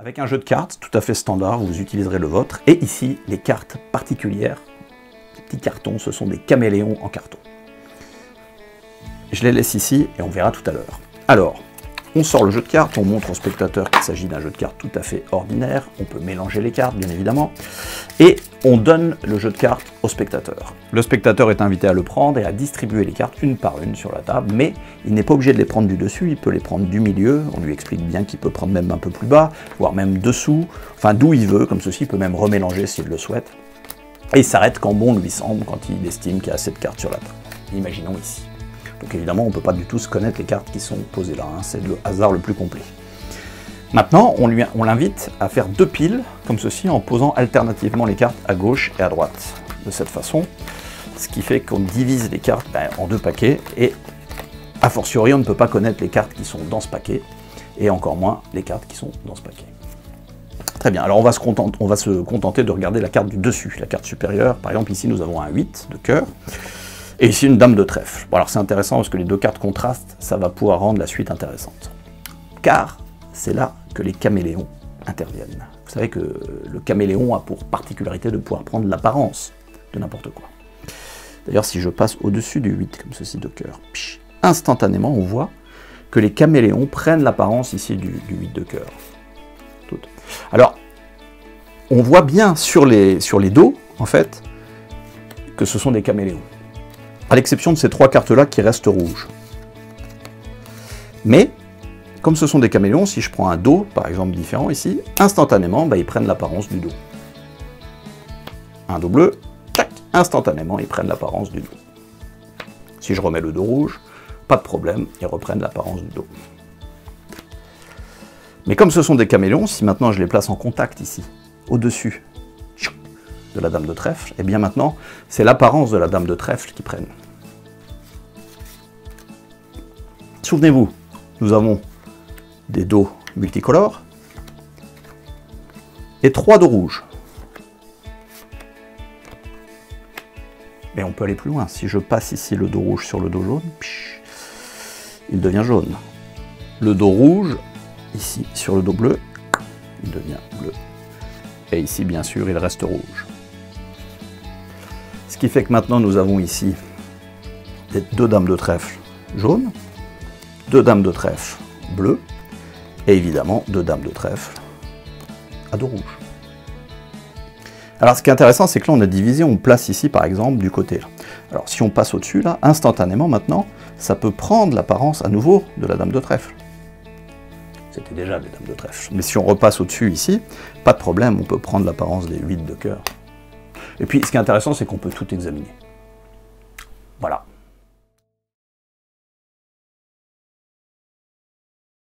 Avec un jeu de cartes tout à fait standard, vous utiliserez le vôtre. Et ici, les cartes particulières, les petits cartons, ce sont des caméléons en carton. Je les laisse ici et on verra tout à l'heure. Alors, on sort le jeu de cartes, on montre au spectateur qu'il s'agit d'un jeu de cartes tout à fait ordinaire. On peut mélanger les cartes, bien évidemment. Et on donne le jeu de cartes au spectateur. Le spectateur est invité à le prendre et à distribuer les cartes une par une sur la table, mais il n'est pas obligé de les prendre du dessus, il peut les prendre du milieu. On lui explique bien qu'il peut prendre même un peu plus bas, voire même dessous, enfin d'où il veut, comme ceci, il peut même remélanger s'il le souhaite. Et il s'arrête quand bon lui semble, quand il estime qu'il y a assez de cartes sur la table. Imaginons ici. Donc évidemment, on ne peut pas du tout se connaître les cartes qui sont posées là, hein. C'est le hasard le plus complet. Maintenant, on l'invite à faire deux piles, comme ceci, en posant alternativement les cartes à gauche et à droite. De cette façon, ce qui fait qu'on divise les cartes en deux paquets, et a fortiori, on ne peut pas connaître les cartes qui sont dans ce paquet, et encore moins les cartes qui sont dans ce paquet. Très bien, alors on va se contenter de regarder la carte du dessus, la carte supérieure. Par exemple, ici, nous avons un 8 de cœur, et ici une dame de trèfle. Bon, alors c'est intéressant parce que les deux cartes contrastent, ça va pouvoir rendre la suite intéressante. Car c'est là que les caméléons interviennent. Vous savez que le caméléon a pour particularité de pouvoir prendre l'apparence de n'importe quoi. D'ailleurs, si je passe au-dessus du 8, comme ceci de cœur, instantanément, on voit que les caméléons prennent l'apparence ici du 8 de cœur. Alors, on voit bien sur les dos, en fait, que ce sont des caméléons. À l'exception de ces trois cartes-là qui restent rouges. Mais, comme ce sont des caméléons, si je prends un dos, par exemple, différent ici, instantanément, ils prennent l'apparence du dos. Un dos bleu, tac, instantanément, ils prennent l'apparence du dos. Si je remets le dos rouge, pas de problème, ils reprennent l'apparence du dos. Mais comme ce sont des caméléons, si maintenant je les place en contact ici, au-dessus de la dame de trèfle, et bien maintenant, c'est l'apparence de la dame de trèfle qui prennent. Souvenez-vous, nous avons des dos multicolores et 3 dos rouges. Mais on peut aller plus loin. Si je passe ici le dos rouge sur le dos jaune, il devient jaune. Le dos rouge, ici, sur le dos bleu, il devient bleu. Et ici, bien sûr, il reste rouge. Ce qui fait que maintenant, nous avons ici deux dames de trèfle jaunes, deux dames de trèfle bleues, et évidemment, deux dames de trèfle à dos rouge. Alors, ce qui est intéressant, c'est que là, on a divisé, on place ici, par exemple, du côté là. Alors, si on passe au-dessus, là, instantanément, maintenant, ça peut prendre l'apparence à nouveau de la dame de trèfle. C'était déjà des dames de trèfle. Mais si on repasse au-dessus, ici, pas de problème, on peut prendre l'apparence des 8 de cœur. Et puis, ce qui est intéressant, c'est qu'on peut tout examiner. Voilà.